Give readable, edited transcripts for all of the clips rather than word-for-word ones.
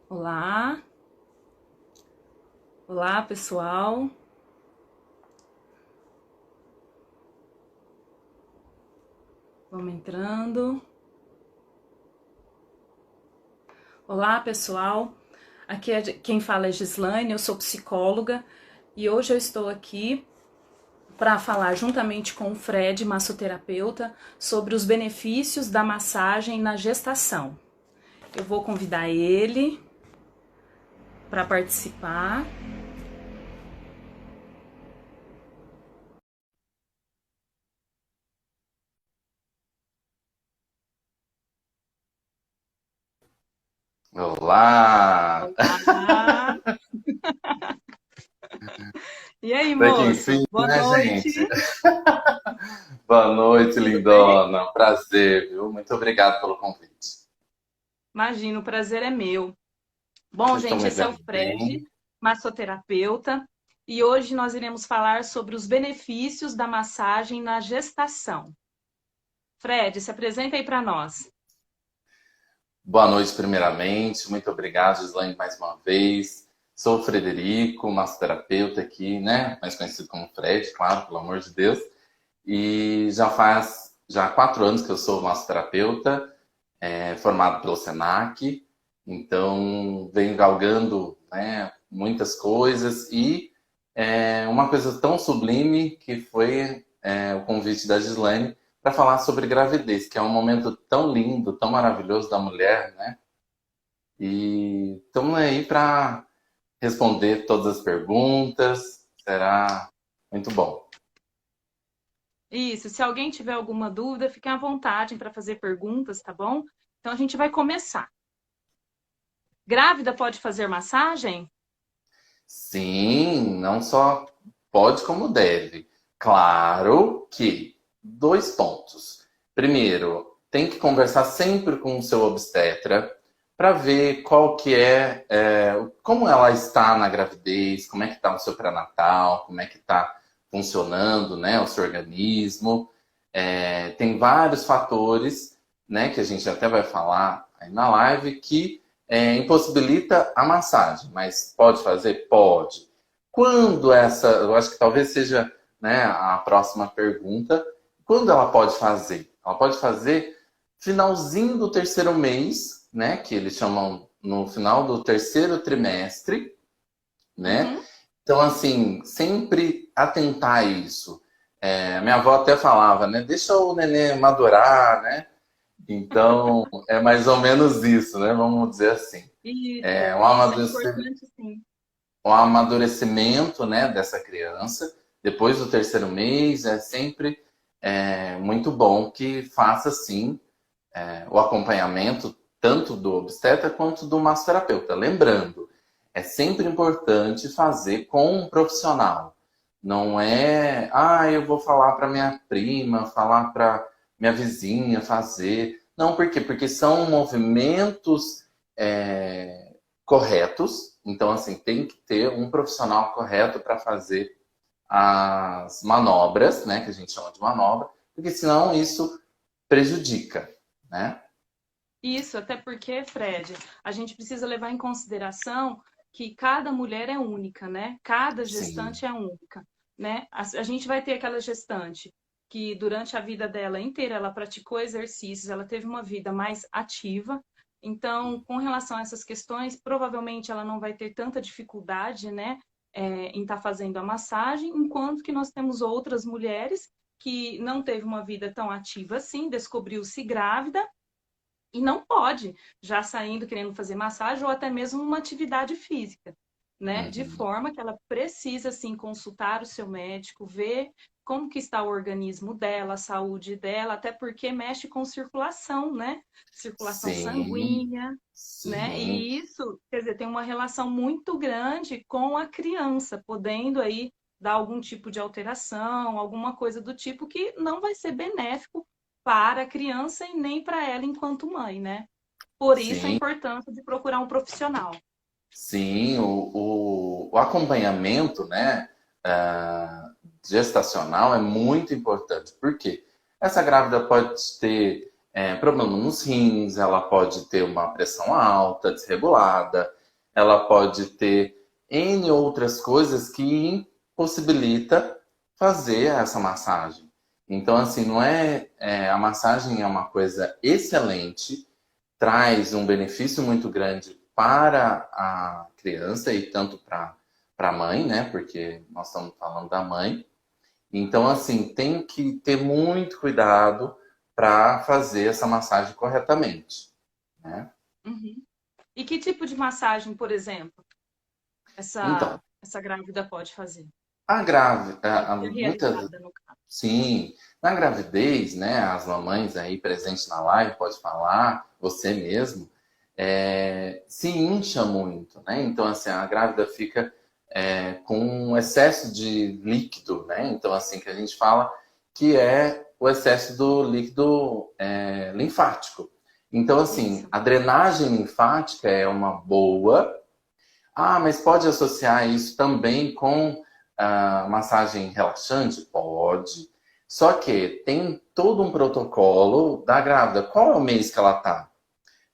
Olá, olá pessoal, vamos entrando. Olá pessoal, aqui quem fala é Gislaine, eu sou psicóloga e hoje eu estou aqui para falar juntamente com o Fred, massoterapeuta, sobre os benefícios da massagem na gestação. Eu vou convidar ele para participar. Olá! Olá! E aí, Até que moço? enfim, Boa né, noite. gente? Boa noite, Tudo bem? lindona. Prazer, viu? Muito obrigado pelo convite. Imagina, o prazer é meu. Bom, Vocês estão gente, me esse é o vendo Fred, bem? massoterapeuta, e hoje nós iremos falar sobre os benefícios da massagem na gestação. Fred, se apresenta aí para nós. Boa noite, primeiramente. Muito obrigado, Gislaine, mais uma vez. Sou o Frederico, massoterapeuta aqui, né? Mais conhecido como Fred, claro, pelo amor de Deus. E já faz 4 anos que eu sou massoterapeuta, formado pelo Senac. Então, venho galgando, né, muitas coisas e uma coisa tão sublime que foi o convite da Gislaine para falar sobre gravidez, que é um momento tão lindo, tão maravilhoso da mulher, né? E estamos aí para responder todas as perguntas. Será muito bom. Isso, se alguém tiver alguma dúvida, fiquem à vontade para fazer perguntas, tá bom? Então a gente vai começar. Grávida pode fazer massagem? Sim, não só pode como deve. Claro que dois pontos. Primeiro, tem que conversar sempre com o seu obstetra para ver qual que como ela está na gravidez, como é que está o seu pré-natal, como é que está funcionando, né, o seu organismo. Tem vários fatores, né, que a gente até vai falar aí na live que impossibilita a massagem, mas pode fazer? Pode. Quando eu acho que talvez seja, né, a próxima pergunta, quando ela pode fazer? Ela pode fazer finalzinho do terceiro mês, né, que eles chamam no final do terceiro trimestre, né? Uhum. Então, assim, sempre atentar a isso. Minha avó até falava, né, deixa o neném madurar, né? Então, é mais ou menos isso, né? Vamos dizer assim. Isso, É um isso é amadurecimento, importante sim. um amadurecimento, né, dessa criança. Depois do terceiro mês, é sempre muito bom que faça, sim, o acompanhamento tanto do obstetra quanto do massoterapeuta. Lembrando, é sempre importante fazer com um profissional. Não é, eu vou falar para minha prima, falar para minha vizinha fazer. Não, por quê? Porque são movimentos corretos. Então, assim, tem que ter um profissional correto para fazer as manobras, né, que a gente chama de manobra, porque senão isso prejudica, né? Isso, até porque, Fred, a gente precisa levar em consideração que cada mulher é única, né? Cada Sim, gestante é única, né? A gente vai ter aquela gestante que durante a vida dela inteira ela praticou exercícios, ela teve uma vida mais ativa. Então, com relação a essas questões, provavelmente ela não vai ter tanta dificuldade, né, em estar fazendo a massagem, enquanto que nós temos outras mulheres que não teve uma vida tão ativa assim, descobriu-se grávida e não pode, já saindo querendo fazer massagem ou até mesmo uma atividade física, né? De uhum. forma que ela precisa, sim, consultar o seu médico, ver como que está o organismo dela, a saúde dela, até porque mexe com circulação, né? Circulação Sim, sanguínea, né? sim, E isso, quer dizer, tem uma relação muito grande com a criança, podendo aí dar algum tipo de alteração, alguma coisa do tipo que não vai ser benéfico para a criança e nem para ela enquanto mãe, né? Por isso a sim, importância de procurar um profissional. sim. O acompanhamento, né, gestacional é muito importante. Por quê? Essa grávida pode ter problema nos rins, ela pode ter uma pressão alta, desregulada, ela pode ter N outras coisas que impossibilita fazer essa massagem. Então, assim, não a massagem é uma coisa excelente, traz um benefício muito grande para a criança e tanto para a mãe, né? Porque nós estamos falando da mãe. Então, assim, tem que ter muito cuidado para fazer essa massagem corretamente, né? Uhum. E que tipo de massagem, por exemplo, Então, essa grávida pode fazer? a grávida, Pode ser realizada, no caso. sim, na gravidez, né, as mamães aí presentes na live pode falar, você mesmo, se incha muito, né? Então, assim, a grávida fica com um excesso de líquido, né? Então, assim, que a gente fala que é o excesso do líquido linfático. Então, assim, Isso. a drenagem linfática é uma boa. Ah, mas pode associar isso também com massagem relaxante? Pode. Só que tem todo um protocolo da grávida. Qual é o mês que ela tá?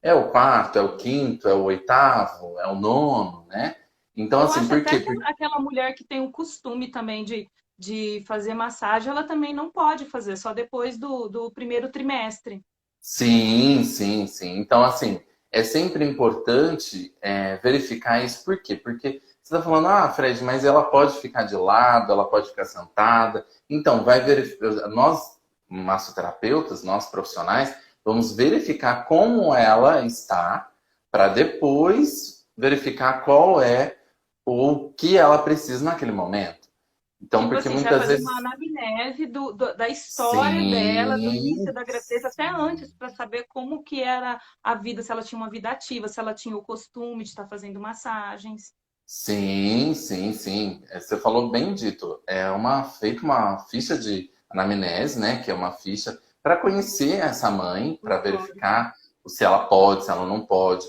É o quarto, é o quinto, é o oitavo, é o nono, né? Então, Eu assim, acho por até quê? que aquela mulher que tem o costume também de fazer massagem, ela também não pode fazer, só depois do primeiro trimestre. Sim, sim, sim. Então, assim, é sempre importante verificar isso. Por quê? Porque você está falando, ah, Fred, mas ela pode ficar de lado, ela pode ficar sentada. Então, vai verificar. Nós, massoterapeutas, nós profissionais, vamos verificar como ela está, para depois verificar qual é o que ela precisa naquele momento. Então, Tipo porque assim, você vai muitas fazer uma vezes. anamnese da história dela, do início Sim, da gravidez até antes, para saber como que era a vida, se ela tinha uma vida ativa, se ela tinha o costume de estar fazendo massagens. sim, sim, sim. Você falou bem dito. Feita uma ficha de anamnese, né? Que é uma ficha para conhecer essa mãe, O para histórico. verificar se ela pode, se ela não pode,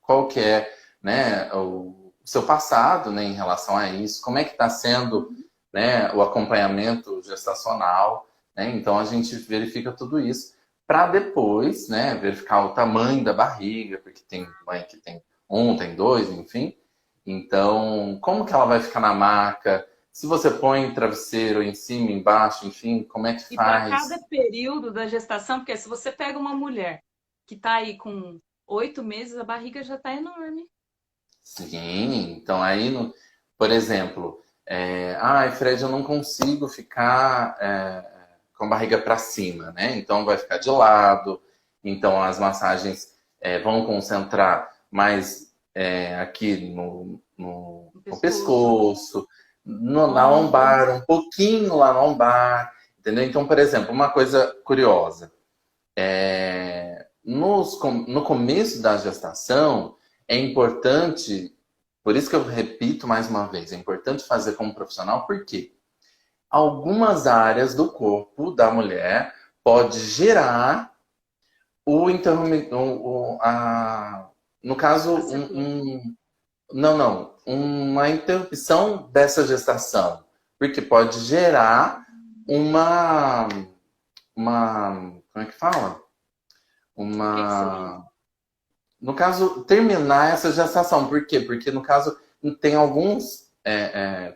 qual que é, né, o seu passado, né, em relação a isso, como é que está sendo, Uhum. né, o acompanhamento gestacional, né? Então a gente verifica tudo isso para depois, né, verificar o tamanho da barriga, porque tem mãe que tem um, tem dois, enfim. Então, como que ela vai ficar na maca? Se você põe travesseiro em cima, embaixo, enfim, como é que E para cada faz? período da gestação, porque se você pega uma mulher que está aí com 8 meses, a barriga já está enorme. Sim, então aí, por exemplo, ai, Fred, eu não consigo ficar com a barriga para cima, né? Então vai ficar de lado, então as massagens vão concentrar mais aqui No no pescoço, pescoço, na ombros. lombar, um pouquinho lá na lombar, entendeu? Então, por exemplo, uma coisa curiosa. No começo da gestação, é importante, por isso que eu repito mais uma vez, é importante fazer como profissional, porque algumas áreas do corpo da mulher pode gerar no caso, A sequela. uma interrupção dessa gestação, porque pode gerar uma, como é que fala? O que que seria? Uma No caso, terminar essa gestação. Por quê? Porque, no caso, tem alguns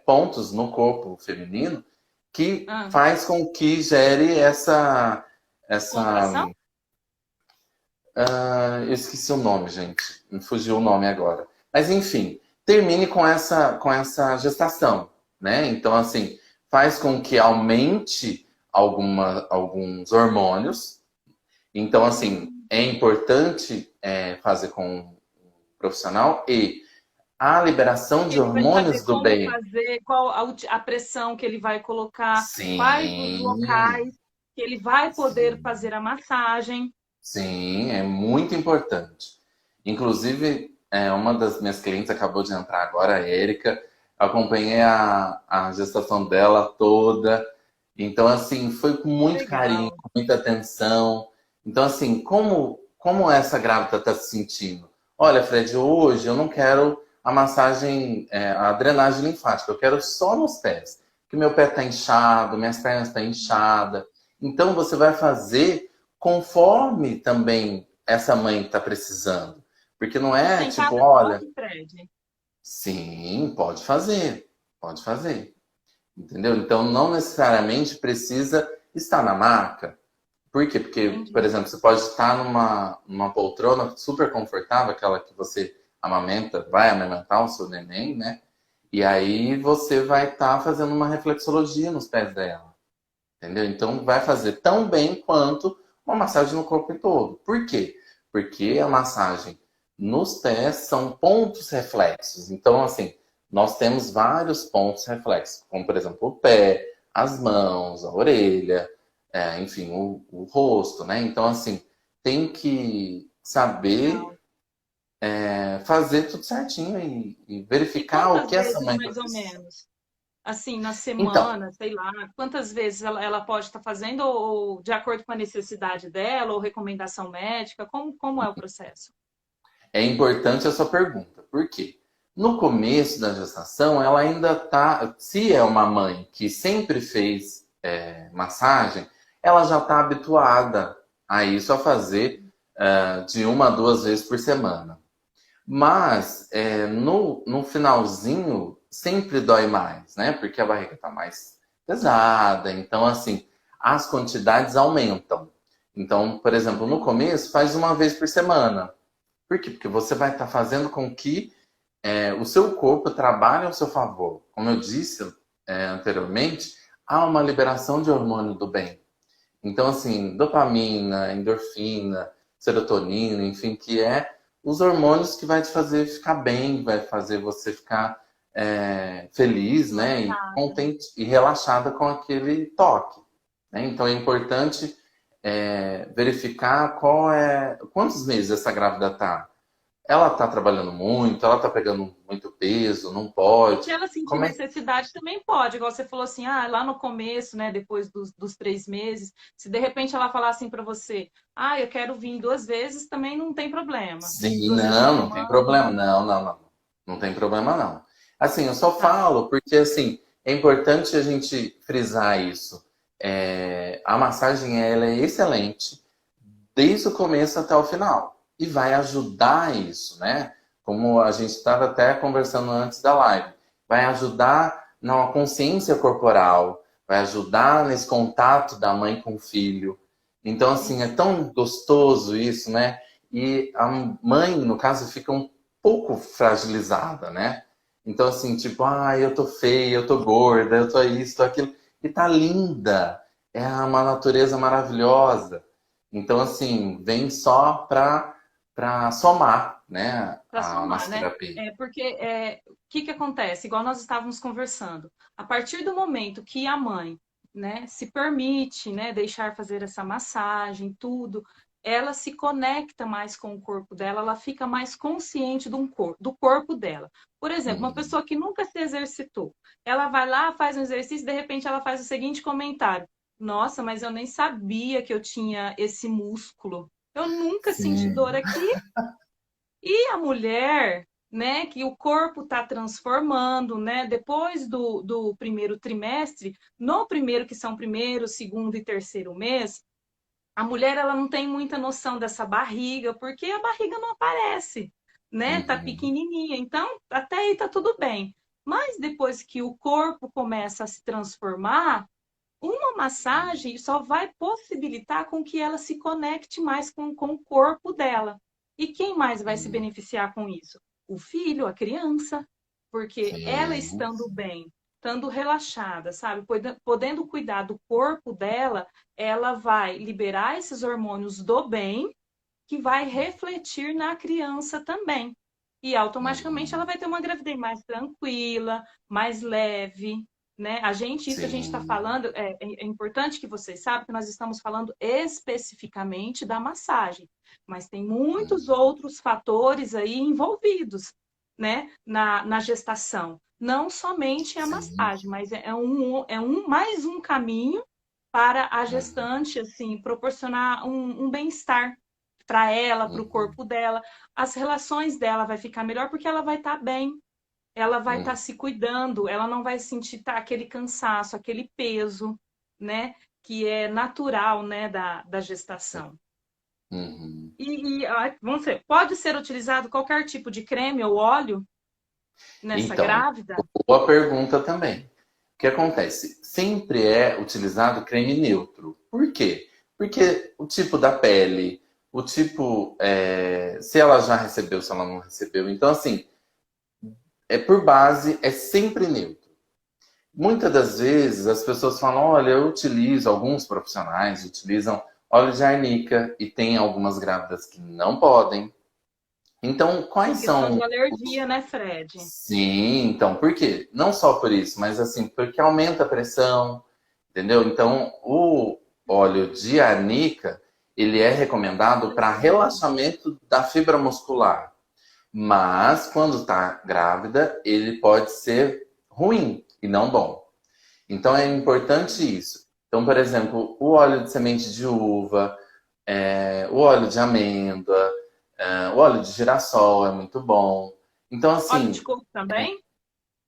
pontos no corpo feminino que Ah, faz com que gere essa contração? eu esqueci o nome, gente. Me fugiu o nome agora. Mas, enfim, termine com essa gestação, né? Então, assim, faz com que aumente alguns hormônios. Então, assim, Hum. é importante fazer com um profissional e a liberação de Ele vai saber hormônios do como bem. fazer, qual a pressão que ele vai colocar, quais os Sim, locais que ele vai poder sim, fazer a massagem. sim, é muito importante. Inclusive, uma das minhas clientes acabou de entrar agora, a Érica. Acompanhei a gestação dela toda. Então, assim, foi com muito carinho, Legal. com muita atenção. Então, assim, como essa grávida está se sentindo? Olha, Fred, hoje eu não quero a massagem, a drenagem linfática, eu quero só nos pés. Que meu pé está inchado, minhas pernas estão inchadas. Então, você vai fazer conforme também essa mãe está precisando. Porque não Você é tem tipo, casa olha, própria, Fred? sim, pode fazer, entendeu? Então não necessariamente precisa estar na maca. Por quê? Porque, por Entendi. exemplo, você pode estar numa poltrona super confortável, aquela que você amamenta, vai amamentar o seu neném, né? E aí você vai estar fazendo uma reflexologia nos pés dela, entendeu? Então vai fazer tão bem quanto uma massagem no corpo todo. Por quê? Porque a massagem nos pés são pontos reflexos. Então, assim, nós temos vários pontos reflexos, como por exemplo o pé, as mãos, a orelha, enfim, o rosto, né? Então, assim, tem que saber Legal. fazer tudo certinho e E verificar o quantas que essa vezes, mãe está mais ou precisando. menos? Assim, na Então, semana, sei lá, quantas vezes ela pode estar fazendo, ou de acordo com a necessidade dela, ou recomendação médica? Como é o processo? é importante a sua pergunta. Por quê? No começo da gestação, ela ainda está. Se é uma mãe que sempre fez massagem, ela já está habituada a isso, a fazer de uma a duas vezes por semana. Mas no finalzinho sempre dói mais, né? Porque a barriga está mais pesada. Então, assim, as quantidades aumentam. Então, por exemplo, no Entendi. começo, faz uma vez por semana. Por quê? Porque você vai estar fazendo com que o seu corpo trabalhe ao seu favor. Como eu disse anteriormente, há uma liberação de hormônio do bem. Então, assim, dopamina, endorfina, serotonina, enfim, que é os hormônios que vai te fazer ficar bem, vai fazer você ficar feliz, né, e Relaxada. contente e relaxada com aquele toque. Né? Então, é importante verificar quantos meses essa grávida tá. Ela está trabalhando muito, ela está pegando muito peso, não E se pode. ela sentir Como é que. necessidade, também pode. Igual você falou assim, lá no começo, né, depois dos 3 meses, se de repente ela falar assim para você, eu quero vir 2 vezes, também não tem problema. Sim, 2 vezes na não, não tem semana, problema. Não, não, não. Não tem problema, não. Assim, eu só tá. falo porque, assim, é importante a gente frisar isso. A massagem, ela é excelente desde o começo até o final. E vai ajudar isso, né? Como a gente estava até conversando antes da live. Vai ajudar na consciência corporal, vai ajudar nesse contato da mãe com o filho. Então, assim, é Isso. tão gostoso isso, né? E a mãe, no caso, fica um pouco fragilizada, né? Então, assim, tipo, eu tô feia, eu tô gorda, eu tô isso, tô aquilo. E tá linda. É uma natureza maravilhosa. Então, assim, vem só para somar, né, Para a somar, né? massoterapia. Porque o que acontece? Igual nós estávamos conversando, a partir do momento que a mãe, né, se permite, né, deixar fazer essa massagem, tudo, ela se conecta mais com o corpo dela, ela fica mais consciente do corpo dela. Por exemplo, uma Uhum. pessoa que nunca se exercitou, ela vai lá, faz um exercício, de repente ela faz o seguinte comentário: Nossa, mas eu nem sabia que eu tinha esse músculo. Eu nunca senti Sim. dor aqui. E a mulher, né, que o corpo está transformando, né, depois do primeiro trimestre, no primeiro, que são primeiro, segundo e terceiro mês, a mulher ela não tem muita noção dessa barriga, porque a barriga não aparece, né, tá Uhum. pequenininha, então até aí tá tudo bem. Mas depois que o corpo começa a se transformar, uma massagem só vai possibilitar com que ela se conecte mais com o corpo dela. E quem mais vai se Uhum. beneficiar com isso? O filho, a criança, porque ela Sim. estando bem, estando relaxada, sabe, podendo cuidar do corpo dela, ela vai liberar esses hormônios do bem, que vai refletir na criança também. E automaticamente ela Uhum. vai ter uma gravidez mais tranquila, mais leve, né? Isso a gente está Sim. falando, é importante que vocês saibam que nós estamos falando especificamente da massagem, mas tem muitos Uhum. outros fatores aí envolvidos, né, na gestação. Não somente a Sim. massagem, mas mais um caminho para a Uhum. gestante, assim, proporcionar um bem-estar para ela, para o Uhum. corpo dela. As relações dela vai ficar melhor porque ela vai estar bem, ela vai estar Uhum. se cuidando, ela não vai sentir aquele cansaço, aquele peso, né? Que é natural, né, da gestação. Uhum. Vamos ver, pode ser utilizado qualquer tipo de creme ou óleo nessa Então, grávida? boa pergunta também. O que acontece? Sempre é utilizado creme neutro. Por quê? Porque o tipo da pele, o tipo, se ela já recebeu, se ela não recebeu. Então, assim, por base, é sempre neutro. Muitas das vezes as pessoas falam, olha, eu utilizo, alguns profissionais utilizam óleo de arnica e tem algumas grávidas que não podem. Então, Por quais questão de são alergia, né, Fred? Sim, então, por quê? Não só por isso, mas assim, porque aumenta a pressão, entendeu? Então, o óleo de arnica, ele é recomendado para relaxamento da fibra muscular. Mas, quando está grávida, ele pode ser ruim e não bom. Então, é importante isso. Então, por exemplo, o óleo de semente de uva, o óleo de amêndoa, o óleo de girassol é muito bom. Então, Óleo de assim, coco também?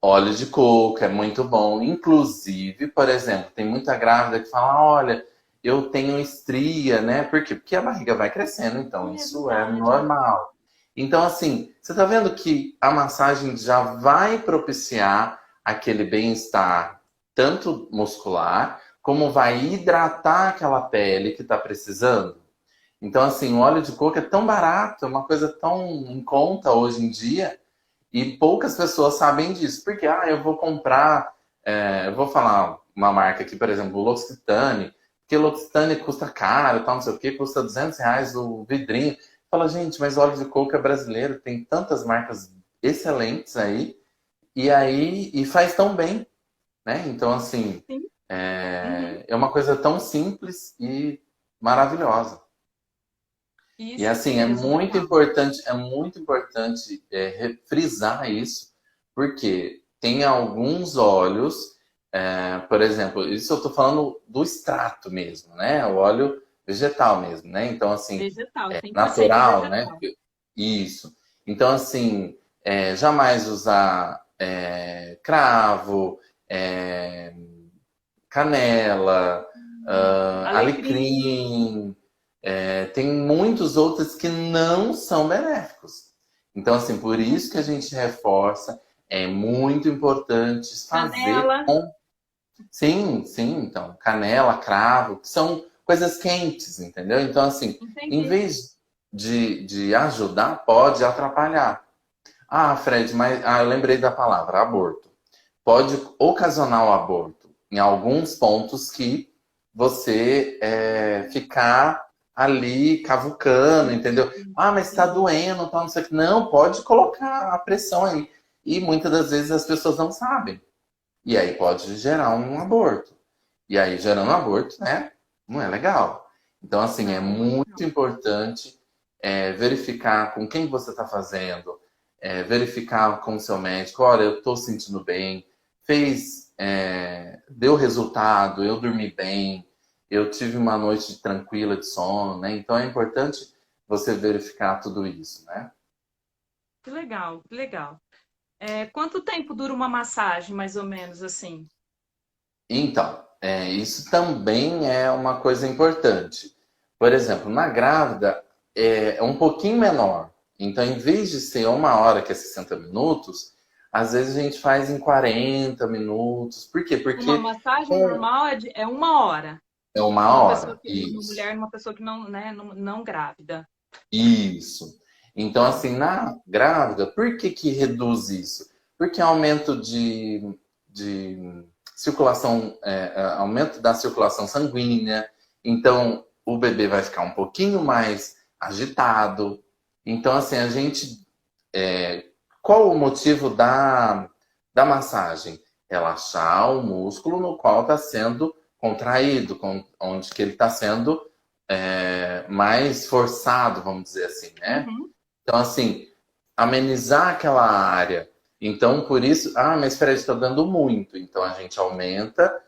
óleo de coco é muito bom. Inclusive, por exemplo, tem muita grávida que fala: olha, eu tenho estria, né? Por quê? Porque a barriga vai crescendo, então É isso é verdade. normal. Então, assim, você tá vendo que a massagem já vai propiciar aquele bem-estar, tanto muscular, como vai hidratar aquela pele que tá precisando. Então, assim, o óleo de coco é tão barato, é uma coisa tão em conta hoje em dia, e poucas pessoas sabem disso, porque eu vou comprar, eu vou falar uma marca aqui, por exemplo, o L'Occitane, porque o L'Occitane custa caro, tal, não sei o que, custa R$ 200 o vidrinho. Fala, gente, mas óleo de coco é brasileiro, tem tantas marcas excelentes e faz tão bem, né? Então, assim, Sim. Uhum. é uma coisa tão simples e maravilhosa. E Isso assim, mesmo, legal. é muito importante frisar isso, porque tem alguns óleos, por exemplo, isso eu estou falando do extrato mesmo, né? O óleo vegetal mesmo, né? Então, assim, Vegetal, 100% natural, né? vegetal. Isso. Então, assim, jamais usar cravo, é, canela, Alecrim. alecrim, tem muitos outros que não são benéficos. Então, assim, por isso que a gente reforça, é muito importante fazer Canela. com. Sim, sim, então, canela, cravo, que são coisas quentes, entendeu? Então, assim, em Entendi. vez de ajudar, pode atrapalhar. Ah, Fred, mas eu lembrei da palavra aborto. Pode ocasionar o aborto em alguns pontos que você ficar ali cavucando, entendeu? Ah, mas está Entendi. doendo, tá, não sei o que. Não, pode colocar a pressão aí. E muitas das vezes as pessoas não sabem. E aí pode gerar um aborto. E aí, gerando um aborto, né? Não é legal. Então, assim, é Não, não é muito legal. importante verificar com quem você está fazendo, verificar com o seu médico, olha, eu estou sentindo bem, deu resultado, eu dormi bem, eu tive uma noite tranquila de sono, né? Então é importante você verificar tudo isso, né? Que legal, que legal. Quanto tempo dura uma massagem, mais ou menos assim? Então, isso também é uma coisa importante. Por exemplo, na grávida é um pouquinho menor. Então, em vez de ser 1 hora, que é 60 minutos, às vezes a gente faz em 40 minutos. Por quê? Uma Porque massagem com- normal é 1 hora. é uma Uma pessoa hora. que, uma Isso. mulher, uma pessoa que não, né, não grávida. Isso. Então, assim, na grávida, por que que reduz isso? Porque aumento de circulação, aumento da circulação sanguínea. Então, o bebê vai ficar um pouquinho mais agitado. Então, assim, qual o motivo da massagem? Relaxar o músculo no qual está sendo contraído, onde que ele está sendo mais forçado, vamos dizer assim, né? Uhum. Então, assim, amenizar aquela área. Então, por isso, mas Fred está dando muito. Então, a gente aumenta,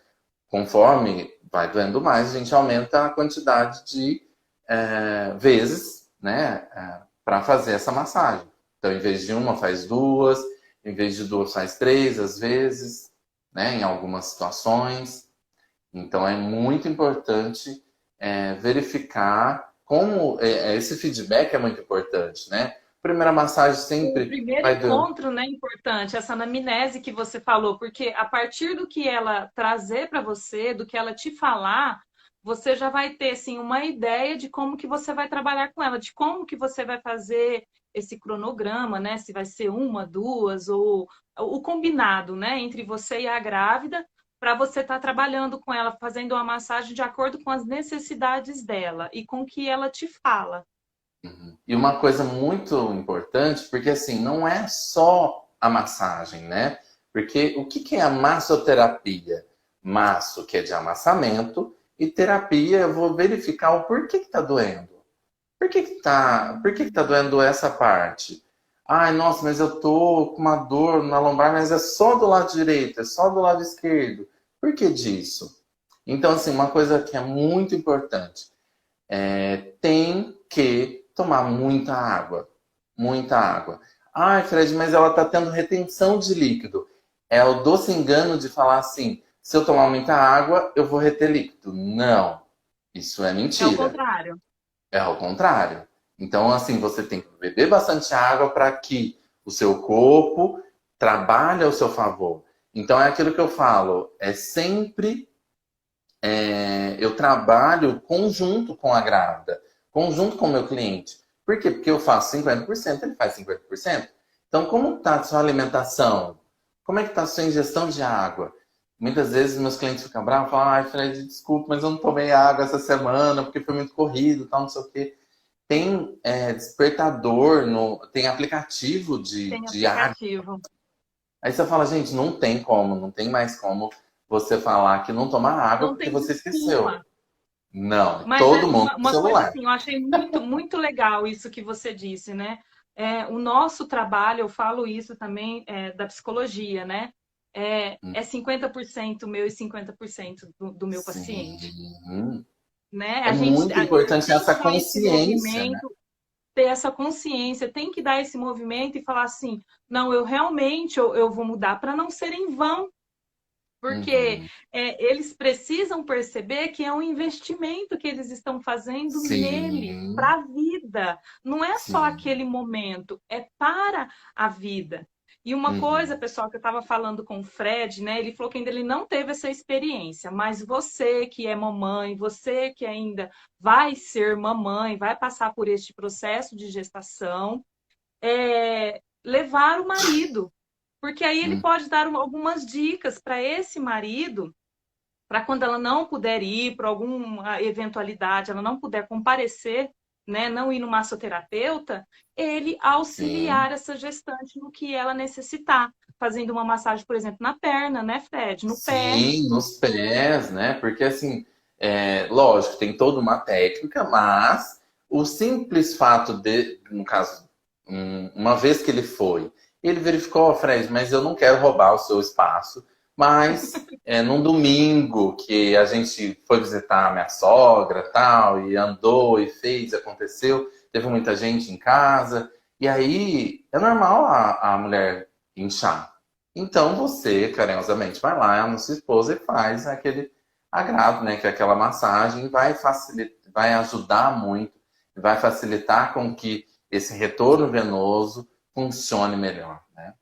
conforme vai doendo mais, a gente aumenta a quantidade de vezes, né, para fazer essa massagem. Então, em vez de uma, faz duas, em vez de duas, faz três, às vezes, né, em algumas situações. Então, é muito importante verificar como esse feedback é muito importante, né? Primeira massagem O sempre primeiro vai durar. encontro, né, importante, essa anamnese que você falou, porque a partir do que ela trazer para você, do que ela te falar, você já vai ter assim uma ideia de como que você vai trabalhar com ela, de como que você vai fazer esse cronograma, né? Se vai ser uma, duas ou o combinado, né, entre você e a grávida, para você estar trabalhando com ela, fazendo uma massagem de acordo com as necessidades dela e com o que ela te fala. Uhum. E uma coisa muito importante, porque assim, não é só a massagem, né? Porque o que que é a massoterapia? Masso, que é de amassamento, e terapia, eu vou verificar o porquê que tá doendo. Por que que tá doendo essa parte? Ai, nossa, mas eu tô com uma dor na lombar, mas é só do lado direito, é só do lado esquerdo. Por que disso? Então, assim, uma coisa que é muito importante. Tem que tomar muita água. Muita água. Ai, Fred, mas ela está tendo retenção de líquido. É o doce engano de falar assim: se eu tomar muita água, eu vou reter líquido. Não, isso é É o mentira. contrário. É ao contrário. Então, assim, você tem que beber bastante água para que o seu corpo trabalhe ao seu favor. Então, é aquilo que eu falo: é sempre eu trabalho conjunto com a grávida, conjunto com o meu cliente. Por quê? Porque eu faço 50%, ele faz 50%. Então, como está a sua alimentação? Como é que está a sua ingestão de água? Muitas vezes meus clientes ficam bravos e falam, ai, Fred, desculpa, mas eu não tomei água essa semana porque foi muito corrido, tal, não sei o quê. Tem despertador, tem aplicativo Tem de água. aplicativo. Aí você fala, gente, não tem como, não tem mais como você falar que não toma água Não porque tem você esqueceu. desculpa. Não, Mas todo mundo com uma coisa celular. assim, eu achei muito, muito legal isso que você disse, né? O nosso trabalho, eu falo isso também da psicologia, né? É 50% meu e 50% do meu paciente, Sim. né? É muito Ele importante tem que essa dar esse consciência, né? movimento, ter essa consciência, tem que dar esse movimento e falar assim, não, eu realmente eu vou mudar para não ser em vão, porque Uhum. eles precisam perceber que é um investimento que eles estão fazendo neles, Sim, para a vida. Não é só sim. aquele momento, é para a vida. E uma coisa, Uhum. pessoal, que eu estava falando com o Fred, né? Ele falou que ainda ele não teve essa experiência, mas você que é mamãe, você que ainda vai ser mamãe, vai passar por este processo de gestação, levar o marido, porque aí ele Uhum. pode dar algumas dicas para esse marido, para quando ela não puder ir, por alguma eventualidade, ela não puder comparecer, né, não ir no massoterapeuta, ele auxiliar Sim, essa gestante no que ela necessitar, fazendo uma massagem, por exemplo, na perna, né, Fred? No pé. sim, nos pés, né? Porque assim, lógico, tem toda uma técnica, mas o simples fato de, no caso, uma vez que ele foi, ele verificou, "Ó, Fred, mas eu não quero roubar o seu espaço, mas num domingo que a gente foi visitar a minha sogra, tal, e andou e fez, aconteceu, teve muita gente em casa, e aí é normal a mulher inchar. Então você, carinhosamente, vai lá na sua esposa e faz aquele agrado, né? Que é aquela massagem vai facilitar, vai ajudar muito, vai facilitar com que esse retorno venoso funcione melhor, né?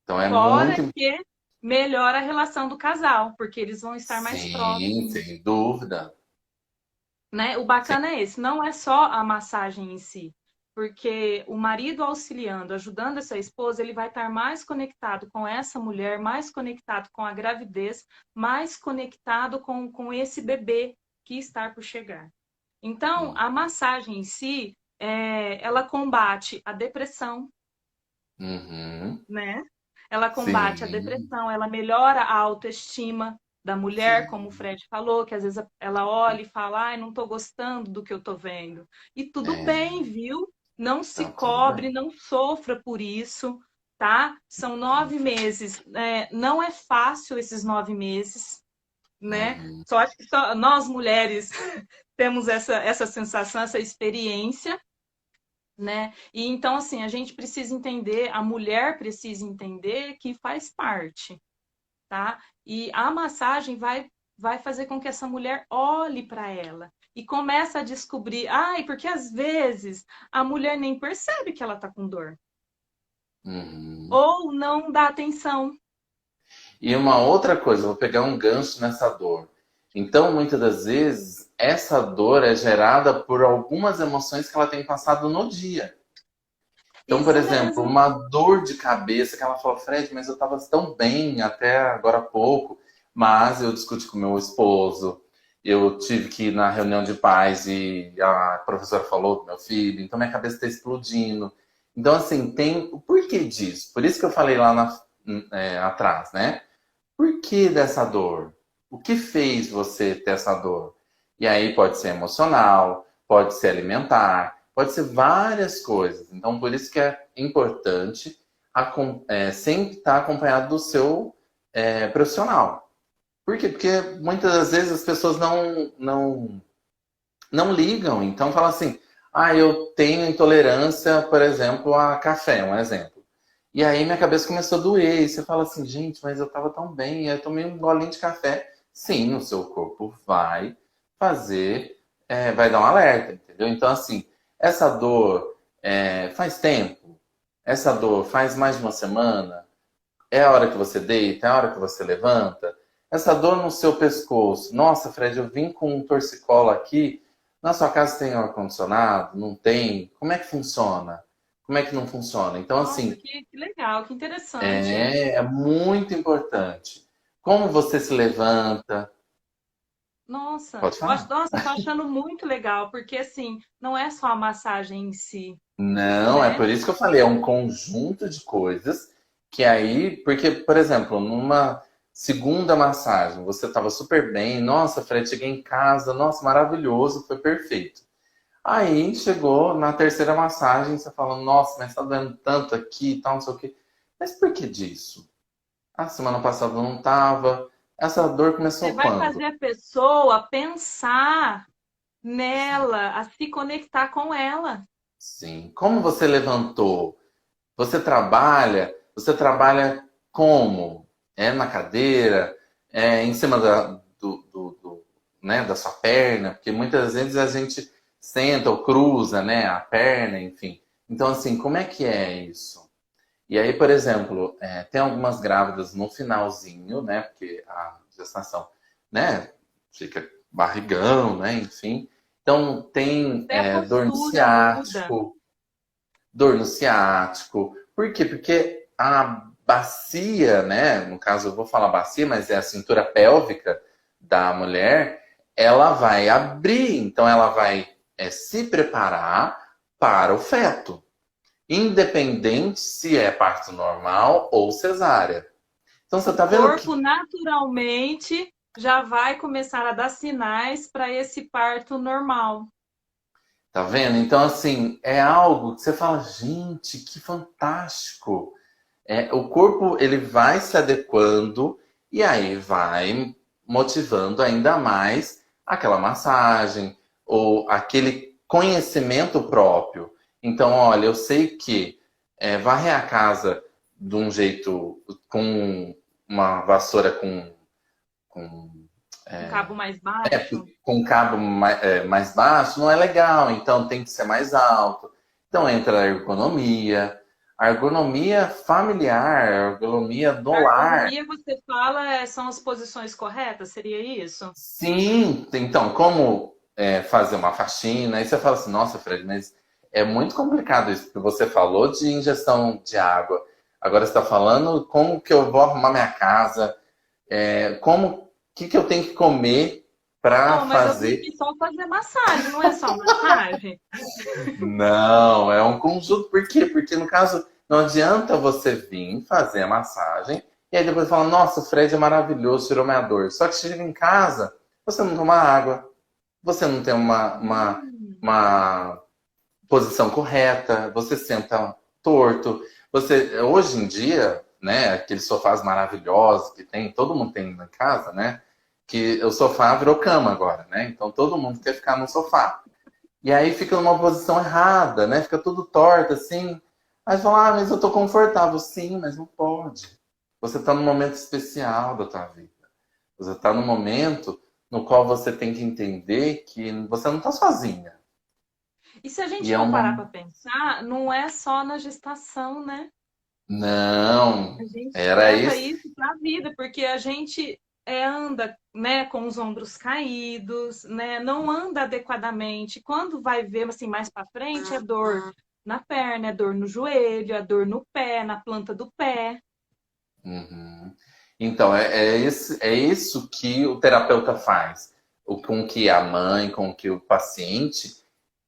Então é Fora muito. que melhora a relação do casal, porque eles vão estar mais Sim, próximos, sem dúvida. né? O Sim. bacana é esse, não é só a massagem em si, porque o marido auxiliando, ajudando essa esposa, ele vai estar mais conectado com essa mulher, mais conectado com a gravidez, mais conectado com esse bebê que está por chegar. Então, a massagem em si, ela combate a depressão, Uhum. né? Ela combate a Sim, depressão, ela melhora a autoestima da mulher, como o sim. Fred falou, que às vezes ela olha e fala, ai, não estou gostando do que eu estou vendo. E tudo É, bem, viu? Não se não, tudo bem. cobre, não sofra por isso, tá? São 9 meses. Não é fácil esses 9 meses, né? Uhum. Só acho que só nós mulheres temos essa sensação, essa experiência, né? E então, assim, a gente precisa entender, a mulher precisa entender que faz parte, tá? E a massagem vai fazer com que essa mulher olhe para ela e começa a descobrir, ai, porque às vezes a mulher nem percebe que ela tá com dor, Uhum. ou não dá atenção. E uma outra coisa, eu vou pegar um gancho nessa dor. Então, muitas das vezes, essa dor é gerada por algumas emoções que ela tem passado no dia. Então, por Isso exemplo, mesmo. uma dor de cabeça que ela falou, Fred, mas eu estava tão bem até agora há pouco, mas eu discuti com meu esposo, eu tive que ir na reunião de pais e a professora falou com meu filho, então minha cabeça está explodindo. Então, assim, tem o porquê disso. Por isso que eu falei lá atrás, né? Por que dessa dor? O que fez você ter essa dor? E aí pode ser emocional, pode ser alimentar, pode ser várias coisas. Então, por isso que é importante sempre estar acompanhado do seu profissional. Por quê? Porque muitas das vezes as pessoas não ligam. Então, fala assim, eu tenho intolerância, por exemplo, a café, um exemplo. E aí minha cabeça começou a doer. E você fala assim, gente, mas eu tava tão bem. Aí eu tomei um golinho de café. Sim, o seu corpo vai fazer, vai dar um alerta, entendeu? Então, assim, essa dor faz tempo? Essa dor faz mais de uma semana? É a hora que você deita? É a hora que você levanta? Essa dor no seu pescoço. Nossa, Fred, eu vim com um torcicolo aqui. Na sua casa tem ar-condicionado? Não tem? Como é que funciona? Como é que não funciona? Então, Nossa, assim, que legal, que interessante. é muito importante. Como você se levanta? Nossa, Pode falar. nossa, eu tô achando muito legal, porque assim, não é só a massagem em si, Não, é né? por isso que eu falei, é um conjunto de coisas que aí, porque, por exemplo, numa segunda massagem, você estava super bem, nossa, Fred, cheguei em casa, nossa, maravilhoso, foi perfeito. Aí chegou na terceira massagem, você fala, nossa, mas tá doendo tanto aqui e tal, não sei o quê. Mas por que disso? A semana passada não tava. Essa dor Você começou vai quando? fazer a pessoa pensar Sim. nela, a se conectar com ela. Sim. Como você levantou? Você trabalha como? É na cadeira? É em cima né, da sua perna? Porque muitas vezes a gente senta ou cruza, né, a perna, enfim. Então, assim, como é que é isso? E aí, por exemplo, tem algumas grávidas no finalzinho, né, porque a gestação, né, fica barrigão, né, enfim. Então, tem Até a dor no postura muda. ciático, dor no ciático. Por quê? Porque a bacia, né? No caso, eu vou falar bacia, mas é a cintura pélvica da mulher, ela vai abrir, então ela vai se preparar para o feto, independente se é parto normal ou cesárea. Então você O tá vendo corpo que naturalmente já vai começar a dar sinais para esse parto normal. tá vendo? Então assim, é algo que você fala, gente, que fantástico. O corpo ele vai se adequando e aí vai motivando ainda mais aquela massagem ou aquele conhecimento próprio. Então, olha, eu sei que varrer a casa de um jeito com uma vassoura com, Um cabo mais baixo. com um cabo mais baixo não é legal, então tem que ser mais alto. Então entra a ergonomia familiar, a ergonomia do A lar. ergonomia, você fala, são as posições corretas? Seria isso? Sim, então, como fazer uma faxina? Aí você fala assim, nossa, Fred, mas é muito complicado isso, porque você falou de ingestão de água. Agora você está falando como que eu vou arrumar minha casa, o que eu tenho que comer para Oh, mas eu fazer. pensei só fazer massagem, não é só massagem? Não, é um conjunto. Por quê? Porque no caso, não adianta você vir fazer a massagem e aí depois falar, nossa, o Fred é maravilhoso, tirou minha dor. Só que chega em casa, você não toma água, você não tem Hum. uma posição correta, você senta torto. Hoje em dia, né, aqueles sofás maravilhosos que tem, todo mundo tem em casa, né? Que o sofá virou cama agora, né? Então todo mundo quer ficar no sofá. E aí fica numa posição errada, né? Fica tudo torto, assim. Aí você fala, mas eu tô confortável. Sim, mas não pode. Você tá num momento especial da tua vida. Você tá num momento no qual você tem que entender que você não está sozinha. E se a E gente é for uma. parar para pensar, não é só na gestação, né? A Não, gente era leva isso. isso para a vida, porque a gente anda, né, com os ombros caídos, né, não anda adequadamente. Quando vai ver assim mais para frente, é dor na perna, é dor no joelho, é dor no pé, na planta do pé. Uhum. Então, é isso que o terapeuta faz. Com que a mãe, com que o paciente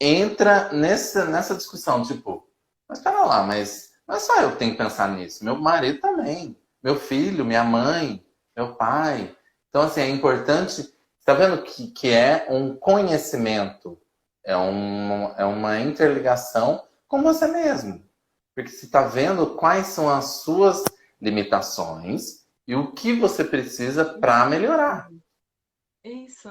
entra nessa discussão, tipo, mas pera lá, mas não é só eu que tenho que pensar nisso, meu marido também, meu filho, minha mãe, meu pai. Então, assim, é importante, está vendo que é um conhecimento, é uma interligação com você mesmo. Porque você está vendo quais são as suas limitações e o que você precisa para melhorar. Isso.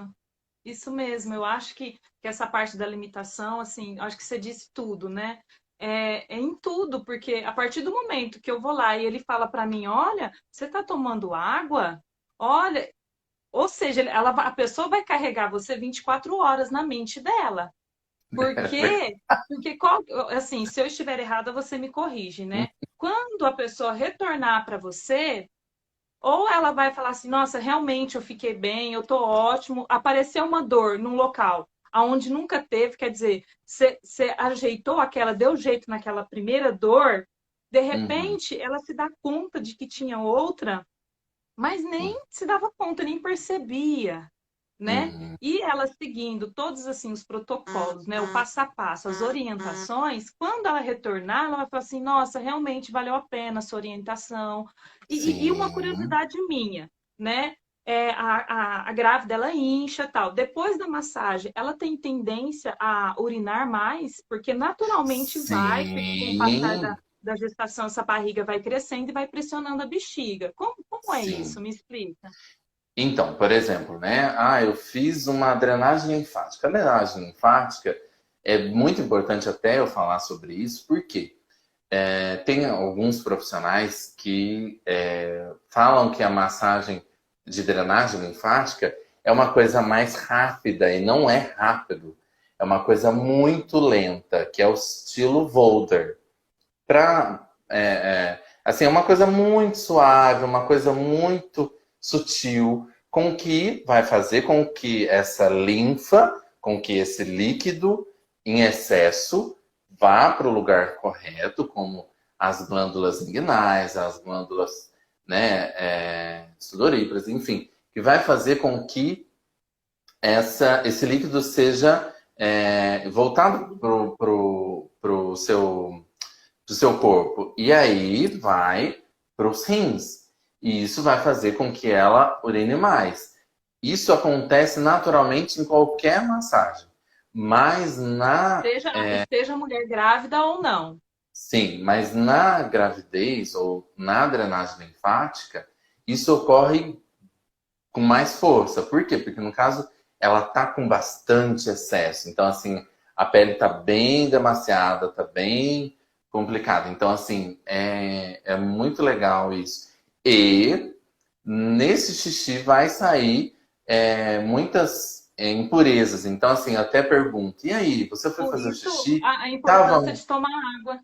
Isso mesmo, eu acho que essa parte da limitação, assim, acho que você disse tudo, né? É em tudo, porque a partir do momento que eu vou lá e ele fala para mim, olha, você está tomando água? Olha, ou seja, a pessoa vai carregar você 24 horas na mente dela. Por quê? Porque, assim, se eu estiver errada, você me corrige, né? Quando a pessoa retornar para você, ou ela vai falar assim, nossa, realmente eu fiquei bem, eu tô ótimo. Apareceu uma dor num local aonde nunca teve, quer dizer, você ajeitou aquela, deu jeito naquela primeira dor, de Uhum, repente ela se dá conta de que tinha outra, mas nem se dava conta, nem percebia, né? uhum, E ela seguindo todos assim os protocolos, né, o passo a passo, as orientações, quando ela retornar, ela vai falar assim: "Nossa, realmente valeu a pena a sua orientação". E uma sim, curiosidade minha, né? A grávida ela incha tal. Depois da massagem, ela tem tendência a urinar mais, porque naturalmente vai, porque com o passar sim, da gestação essa barriga vai crescendo e vai pressionando a bexiga. Como é isso? sim. Me explica. Então, por exemplo, né? Ah, eu fiz uma drenagem linfática. A drenagem linfática é muito importante até eu falar sobre isso, porque tem alguns profissionais que falam que a massagem de drenagem linfática é uma coisa mais rápida e não é rápido. É uma coisa muito lenta, que é o estilo Volder. Assim, é uma coisa muito suave, uma coisa muito sutil, com que vai fazer com que essa linfa, com que esse líquido em excesso vá para o lugar correto, como as glândulas inguinais, as glândulas, né, sudoríparas, enfim, que vai fazer com que esse líquido seja voltado para o seu do seu corpo. E aí vai para os rins. E isso vai fazer com que ela urine mais. Isso acontece naturalmente em qualquer massagem. Mas Esteja a mulher grávida ou não. sim, mas na gravidez ou na drenagem linfática, isso ocorre com mais força. Por quê? Porque no caso ela tá com bastante excesso. Então, assim, a pele tá bem demasiada, tá bem complicada. Então, assim, é muito legal isso. E nesse xixi vai sair muitas impurezas. Então, assim, eu até pergunto: e aí, você foi Por fazer o isso, xixi? a importância Tava de tomar água.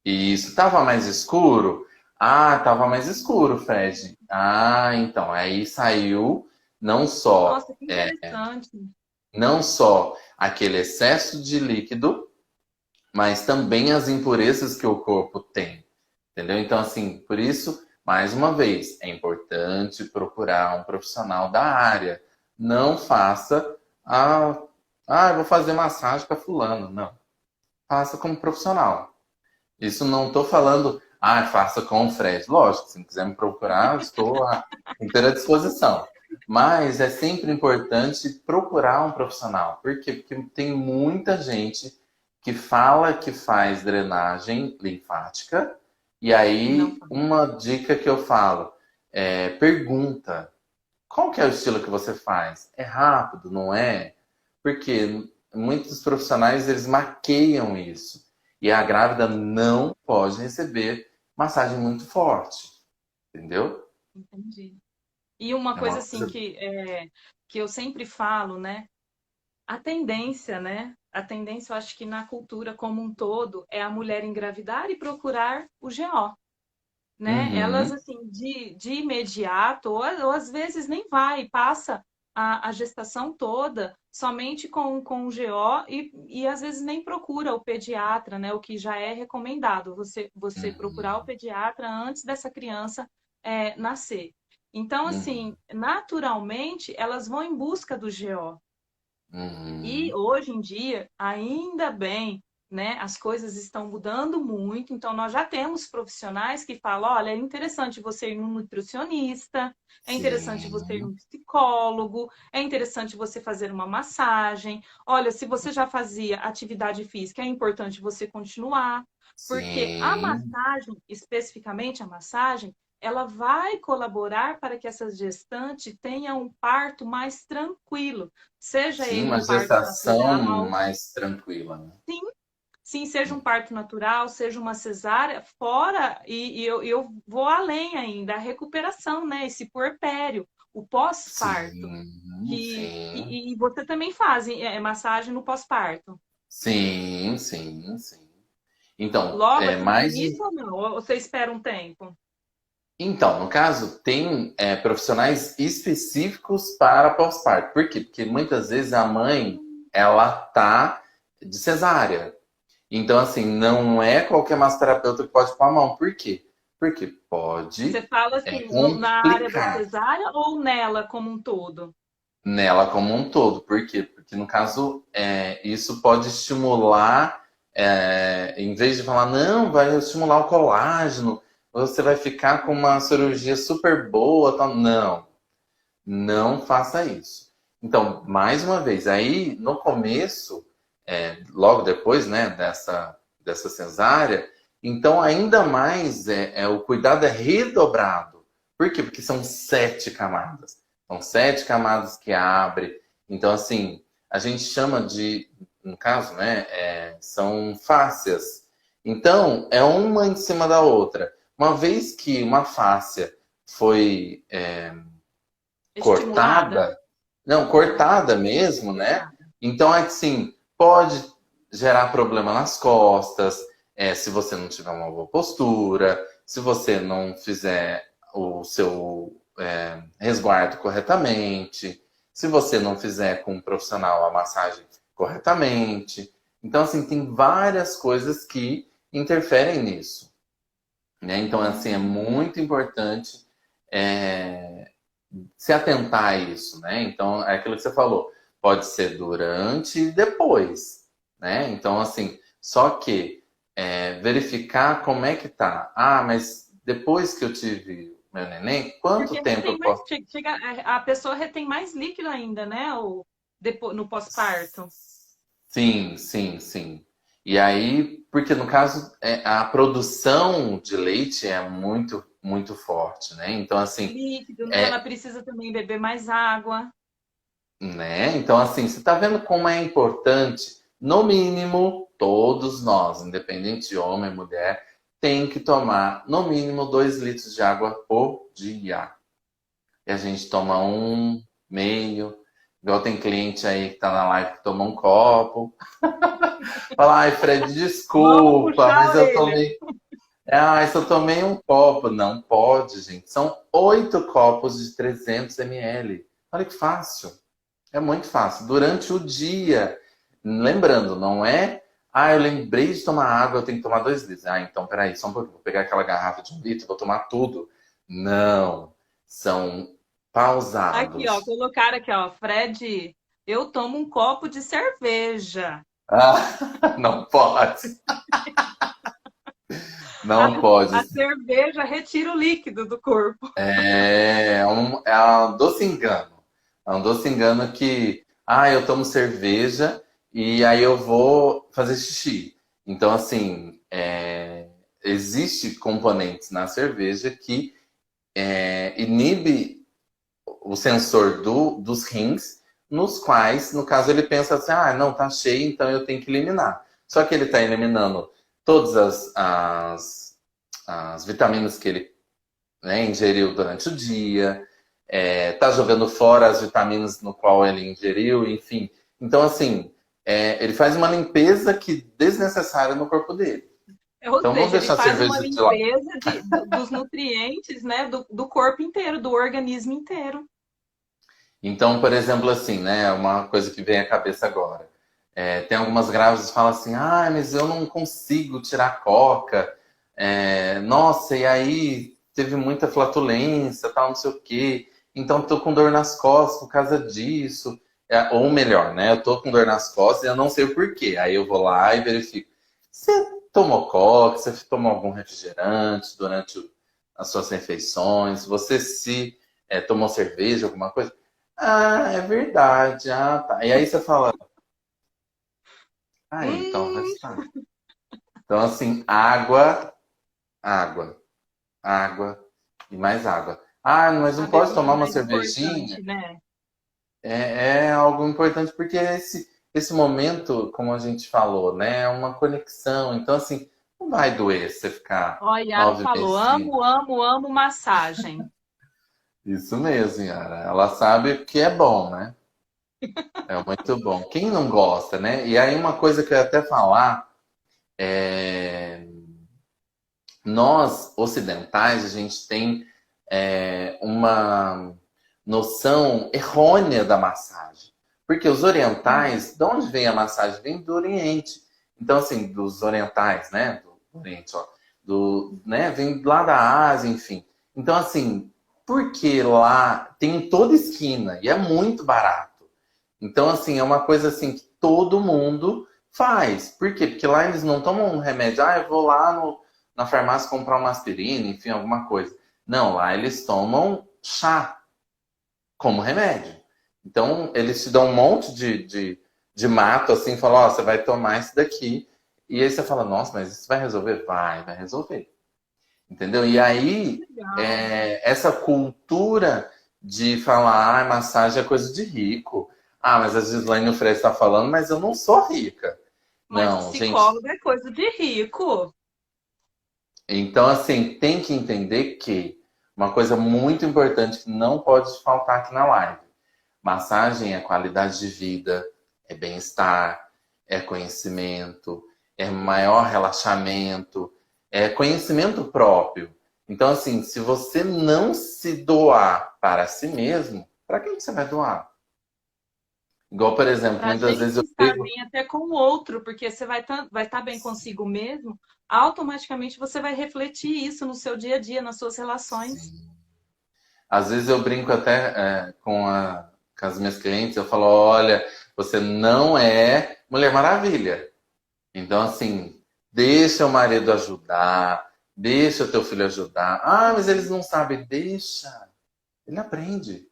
isso, tava mais escuro? Ah, tava mais escuro, Fred. Ah, então, aí saiu não só Nossa, que interessante. não só aquele excesso de líquido, mas também as impurezas que o corpo tem. Entendeu? Então, assim, por isso, mais uma vez, é importante procurar um profissional da área. Não faça eu vou fazer massagem para fulano. Não. Faça como profissional. Isso não estou falando, faça com o Fred. Lógico, se não quiser me procurar, estou à inteira disposição. Mas é sempre importante procurar um profissional. Por quê? Porque tem muita gente que fala que faz drenagem linfática. E E não aí, faz. uma dica que eu falo pergunta: qual que é o estilo que você faz? É rápido, não é? Porque muitos profissionais eles maqueiam isso. E a grávida não pode receber massagem muito forte, entendeu? Entendi. E uma É coisa uma assim coisa. que que eu sempre falo, né? A tendência, né? A tendência, eu acho que na cultura como um todo, é a mulher engravidar e procurar o GO, né? Elas, Uhum, assim, de imediato, ou às vezes nem vai, passa a gestação toda somente com o GO e às vezes nem procura o pediatra, né? O que já é recomendado, você procurar o uhum, pediatra antes dessa criança nascer. Então, assim, uhum, naturalmente, elas vão em busca do GO. E uhum. hoje em dia, ainda bem, né, as coisas estão mudando muito, então nós já temos profissionais que falam, olha, é interessante você ir num nutricionista, é interessante você ir Sim, num psicólogo, é interessante você fazer uma massagem. Olha, se você já fazia atividade física, é importante você continuar, porque a sim, massagem, especificamente a massagem, ela vai colaborar para que essa gestante tenha um parto mais tranquilo. Seja sim, ele uma um parto gestação natural, mais tranquila, né? sim, sim, seja um parto natural, seja uma cesárea, fora, e eu vou além ainda, a recuperação, né? Esse puerpério, o pós-parto, Sim, que sim, e você também faz massagem no pós-parto. sim, sim, sim. Então, Logo é assim no mais. início ou não? Ou você espera um tempo? Então, no caso, tem profissionais específicos para pós-parto. Por quê? Porque muitas vezes a mãe, Hum. ela tá de cesárea. Então, assim, não é qualquer massoterapeuta que pode pôr a mão. Por quê? Porque Você pode fala assim, na área da complicar cesárea ou nela como um todo? nela como um todo. Por quê? Porque, no caso, isso pode estimular, em vez de falar, não, vai estimular o colágeno, você vai ficar com uma cirurgia super boa, tal. Não, não faça isso. Então, mais uma vez, aí no começo, logo depois, né, dessa cesárea, então ainda mais o cuidado é redobrado. Por quê? Porque são 7 camadas. São 7 camadas que abre. Então, assim, a gente chama de, no caso, né, são fáscias. Então, é uma em cima da outra. Uma vez que uma fáscia foi Estimulada? cortada, não, Ah, cortada mesmo, né? cortada. Então, assim, pode gerar problema nas costas, se você não tiver uma boa postura, se você não fizer o seu resguardo corretamente, se você não fizer com um profissional a massagem corretamente. Então, assim, tem várias coisas que interferem nisso, né? Então, assim, é Hum. muito importante é, se atentar a isso, né? Então, é aquilo que você falou, pode ser durante e depois, né? Então, assim, só que verificar como é que tá. Ah, mas depois que eu tive meu neném, quanto Porque tempo retém eu mais, posso. a pessoa retém mais líquido ainda, né? Depois, no pós-parto. Sim, sim, sim. E aí, porque no caso, a produção de leite é muito, muito forte, né? Então, assim, Líquido, né? Ela é, precisa também beber mais água. né? Então, assim, você está vendo como é importante, no mínimo, todos nós, independente de homem, mulher, tem que tomar no mínimo 2 litros de água por dia. E a gente toma um, meio. Igual tem cliente aí que tá na live que toma um copo. Fala, ai, Fred, Vamos desculpa, puxar a mas eu orelha. tomei. Ah, só tomei um copo. Não pode, gente. São 8 copos de 300 ml. Olha que fácil. É muito fácil. Durante o dia. Lembrando, não é. Ah, eu lembrei de tomar água, eu tenho que tomar 2 litros. Ah, então peraí, só um pouquinho. Vou pegar aquela garrafa de 1 litro, vou tomar tudo. Não. São Aqui, ó, pausados. colocaram aqui, ó, Fred, eu tomo um copo de cerveja. Ah, não pode. Não pode. A cerveja retira o líquido do corpo. É um doce engano. É um doce engano que, eu tomo cerveja e aí eu vou fazer xixi. Então, assim, existe componentes na cerveja que inibe o sensor dos rins, nos quais, no caso, ele pensa assim, não, tá cheio, então eu tenho que eliminar. Só que ele está eliminando todas as vitaminas que ele, né, ingeriu durante o dia. tá jogando fora as vitaminas no qual ele ingeriu, enfim. Então, assim, ele faz uma limpeza que desnecessária no corpo dele. Ou Então, vamos seja, ele deixar a faz uma cerveja de lado. limpeza dos nutrientes, né, do corpo inteiro, do organismo inteiro. Então, por exemplo, assim, né, uma coisa que vem à cabeça agora. Tem algumas grávidas que falam assim, ah, mas eu não consigo tirar a coca. Nossa, e aí teve muita flatulência, tal, não sei o quê. Então, tô com dor nas costas por causa disso. Ou melhor, né, eu tô com dor nas costas e eu não sei o porquê. Aí eu vou lá e verifico. Você tomou coca, você tomou algum refrigerante durante as suas refeições? Você se tomou cerveja, alguma coisa? Ah, é verdade. Ah, tá. E aí você fala, então, Hum, está. Então, assim, água, água, água e mais água. Ah, mas a não pode bebida tomar uma mais cervejinha? importante, né? É algo importante porque esse momento, como a gente falou, né, é uma conexão. Então, assim, não vai doer se você ficar Ó, a Yara nove falou, meses sem. amo, amo, amo massagem. Isso mesmo, Yara. Ela sabe que é bom, né? É muito bom. Quem não gosta, né? E aí, uma coisa que eu ia até falar é. Nós, ocidentais, a gente tem uma noção errônea da massagem. Porque os orientais, de onde vem a massagem? Vem do Oriente. Então, assim, dos orientais, né? Do Oriente, ó. Né? Vem lá da Ásia, enfim. Então, assim, porque lá tem em toda esquina e é muito barato. Então, assim, é uma coisa assim que todo mundo faz. Por quê? Porque lá eles não tomam um remédio. Ah, eu vou lá na farmácia comprar uma aspirina, enfim, alguma coisa. Não, lá eles tomam chá como remédio. Então, eles te dão um monte de mato, assim, e falam, ó, você vai tomar isso daqui. E aí você fala, nossa, mas isso vai resolver? Vai resolver. Entendeu? E aí, Legal. essa cultura de falar, ah, massagem é coisa de rico. Ah, mas a Gislaine Freire está falando, mas eu não sou rica. Mas Não, gente. psicólogo é coisa de rico. Então, assim, tem que entender que uma coisa muito importante que não pode faltar aqui na live. Massagem é qualidade de vida, é bem-estar, é conhecimento, é maior relaxamento, é conhecimento próprio. Então, assim, se você não se doar para si mesmo, para quem que você vai doar? Igual, por exemplo, Para a muitas vezes gente eu estar pego. bem até com o outro, porque você vai estar bem consigo mesmo, automaticamente você vai refletir isso no seu dia a dia, nas suas relações. Sim. Às vezes eu brinco até com as minhas clientes, eu falo, olha, você não é Mulher Maravilha. Então, assim, deixa o marido ajudar, deixa o teu filho ajudar. Ah, mas eles não sabem. Deixa. Ele aprende.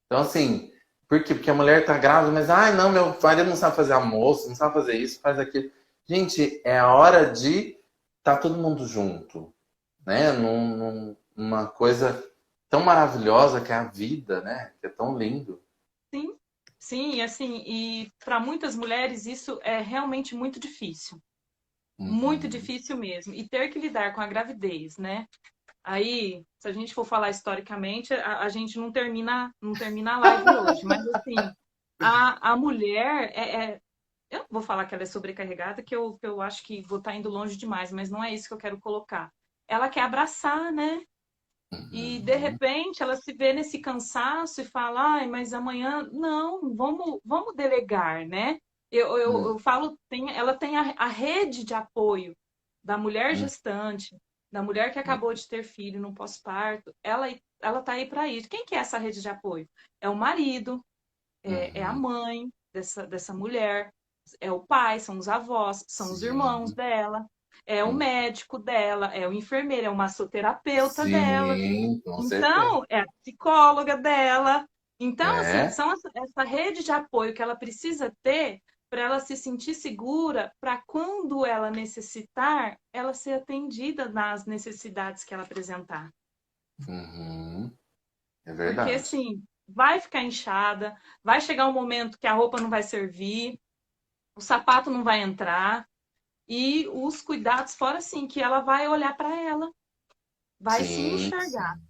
Então, assim, por quê? Porque a mulher tá grávida, mas, ai, não, meu marido não sabe fazer almoço, não sabe fazer isso, faz aquilo. Gente, é a hora de tá todo mundo junto, né? Numa coisa tão maravilhosa que é a vida, né? Que é tão lindo. Sim, sim, e para muitas mulheres isso é realmente muito Uhum. difícil mesmo. E ter que lidar com a gravidez, né? Aí, se a gente for falar historicamente, a gente não termina a live hoje, mas assim, a mulher eu não vou falar que ela é sobrecarregada, que eu acho que vou estar indo longe demais, mas não é isso que eu quero colocar. Ela quer abraçar, né? E de Uhum. repente ela se vê nesse cansaço e fala, ai, mas amanhã não, vamos delegar, né? Eu falo, ela tem a rede de apoio da mulher Uhum. gestante, da mulher que acabou de ter filho no pós-parto, ela tá aí para isso. Quem que é essa rede de apoio? É o marido, é a Uhum. mãe dessa mulher, é o pai, são os avós, são os irmãos Sim. dela, é o Uhum. médico dela, é o enfermeiro, é o massoterapeuta dela. Sim, com certeza. Então, é a psicóloga dela. Então, assim, É. são essa rede de apoio que ela precisa ter para ela se sentir segura, para quando ela necessitar, ela ser atendida nas necessidades que ela apresentar. Uhum. É Porque, verdade. assim, vai ficar inchada, vai chegar um momento que a roupa não vai servir, o sapato não vai entrar, e os cuidados fora, assim, que ela vai olhar para ela, vai se Sim, enxergar. sim.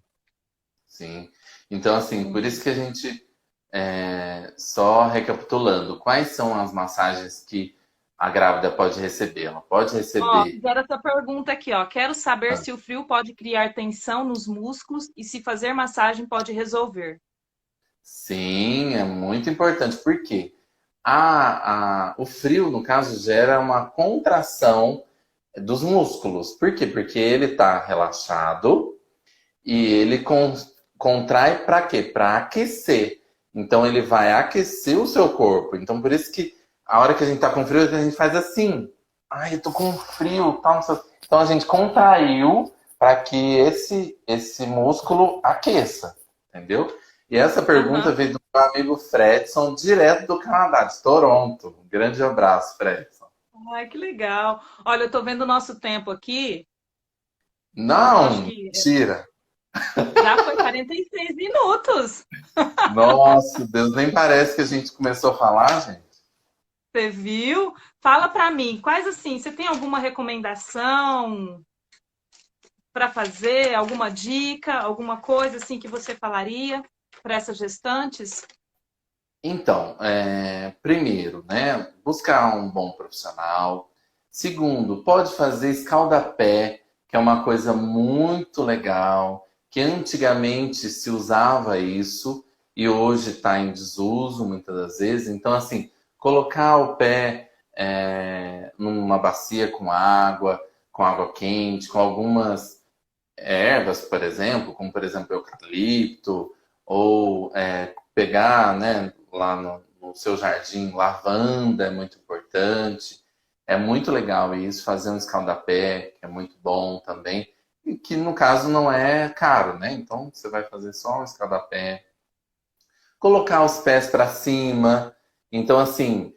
sim. Então, assim, por isso que a gente, só recapitulando, quais são as massagens que a grávida pode receber? Ela pode Ó, receber. fizeram essa pergunta aqui, ó. Quero saber se o frio pode criar tensão nos músculos e se fazer massagem pode resolver. Sim, é muito importante. Por quê? O frio, no caso, gera uma contração dos músculos. Por quê? Porque ele está relaxado e ele contrai para quê? Para aquecer. Então ele vai aquecer o seu corpo. Então por isso que a hora que a gente está com frio, a gente faz assim. Ai, eu tô com frio, tal, não sei. Então a gente contraiu para que esse músculo aqueça, entendeu? E essa pergunta Aham. veio do meu amigo Fredson, direto do Canadá, de Toronto. Um grande abraço, Fredson. Ai, que legal. Olha, eu tô vendo o nosso tempo aqui. Eu acho Não, que tira. já foi 46 minutos. Nossa, Deus, nem parece que a gente começou a falar, gente. Você viu? Fala pra mim, quais assim, você tem alguma recomendação para fazer, alguma dica, alguma coisa assim que você falaria para essas gestantes? Então, primeiro, né, buscar um bom profissional. Segundo, pode fazer escaldapé, que é uma coisa muito legal, que antigamente se usava isso e hoje está em desuso muitas das vezes. Então, assim, colocar o pé numa bacia com água quente, com algumas ervas, por exemplo, como por exemplo eucalipto, ou pegar, né, lá no seu jardim, lavanda é muito importante. É muito legal isso, fazer um escaldapé, que é muito bom também, e que no caso não é caro, né? Então você vai fazer só um escaldapé. Colocar os pés para cima. Então, assim,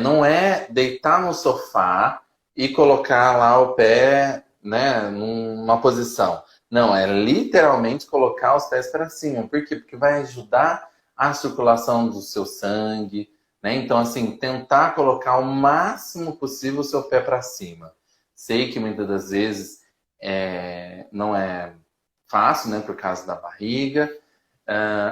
não é deitar no sofá e colocar lá o pé, né, numa posição. Não, é literalmente colocar os pés para cima. Por quê? Porque vai ajudar a circulação do seu sangue, né? Então, assim, tentar colocar o máximo possível o seu pé para cima. Sei que muitas das vezes não é fácil, né, por causa da barriga,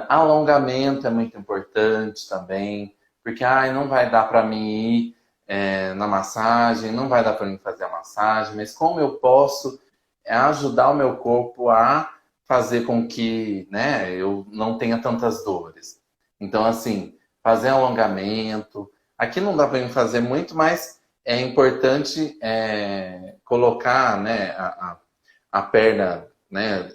alongamento é muito importante também, porque não vai dar para mim ir na massagem, não vai dar para mim fazer a massagem, mas como eu posso ajudar o meu corpo a fazer com que, né, eu não tenha tantas dores. Então, assim, fazer alongamento. Aqui não dá para mim fazer muito, mas é importante colocar, né, a perna, né,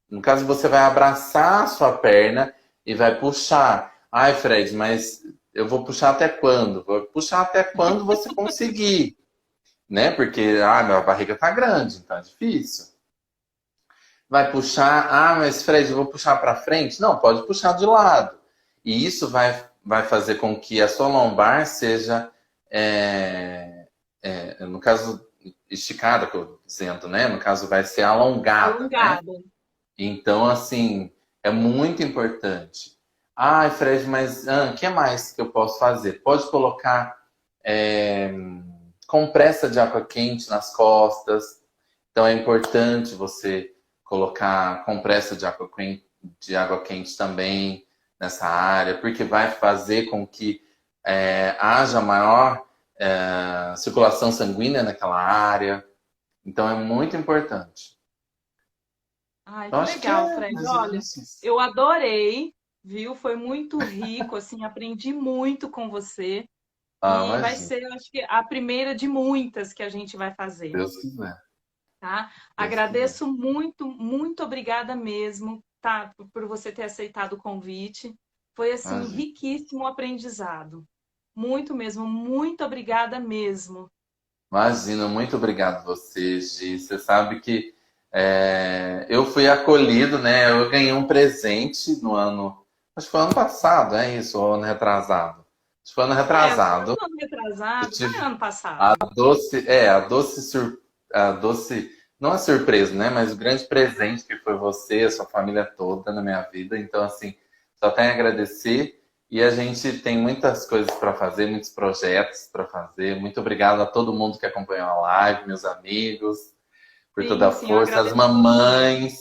no caso, você vai abraçar a sua perna e vai puxar. Ai, Fred, mas eu vou puxar até quando? Vou puxar até quando você conseguir, né? Porque, minha barriga tá grande, então é difícil. Vai puxar, mas Fred, eu vou puxar para frente? Não, pode puxar de lado. E isso vai fazer com que a sua lombar seja, no caso, esticada, que eu tô dizendo, né? No caso, vai ser alongada, né? Alongada. Então, assim, é muito importante. Ai, Fred, mas o que mais que eu posso fazer? Pode colocar é, compressa de água quente nas costas. Então, é importante você colocar compressa de água quente também nessa área, porque vai fazer com que haja maior circulação sanguínea naquela área. Então, é muito importante. Ai, Então, que acho que legal, é Fred. mais ou Olha, menos isso. eu adorei, viu? Foi muito rico, assim, aprendi muito com você. Ah, E vai imagina. ser, eu acho que, a primeira de muitas que a gente vai fazer, Deus quiser. tá? Deus quiser. Agradeço muito, muito obrigada mesmo, tá? Por você ter aceitado o convite. Foi, assim, Imagina. riquíssimo o aprendizado. Muito mesmo, muito obrigada mesmo. Imagina, muito obrigado você, Gi. Você sabe que eu fui acolhido, né? Eu ganhei um presente no ano. Acho que foi ano passado, é isso, ou ano retrasado. Acho que foi ano Foi retrasado. um ano Eu retrasado, foi tive ano passado. a doce, não a surpresa, né? Mas o grande presente que foi você, a sua família toda na minha vida. Então, assim, só tenho a agradecer. E a gente tem muitas coisas para fazer, muitos projetos para fazer. Muito obrigado a todo mundo que acompanhou a live, meus amigos, por toda Sim, a sim, eu força, as agradeço você. mamães.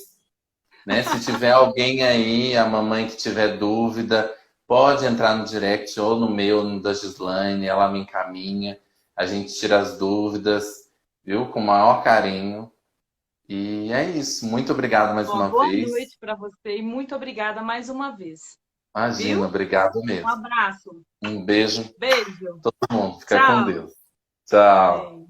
né? Se tiver alguém aí, a mamãe que tiver dúvida, pode entrar no direct ou no meu, no da Gislaine, ela me encaminha, a gente tira as dúvidas, viu? Com o maior carinho. E é isso. Muito obrigado mais Ó, uma boa vez. noite para você e muito obrigada mais uma vez. Imagina, Viu? obrigado Um mesmo. abraço. Um beijo Beijo. a todo mundo. Fica com Tchau. Deus. Tchau. Beijo.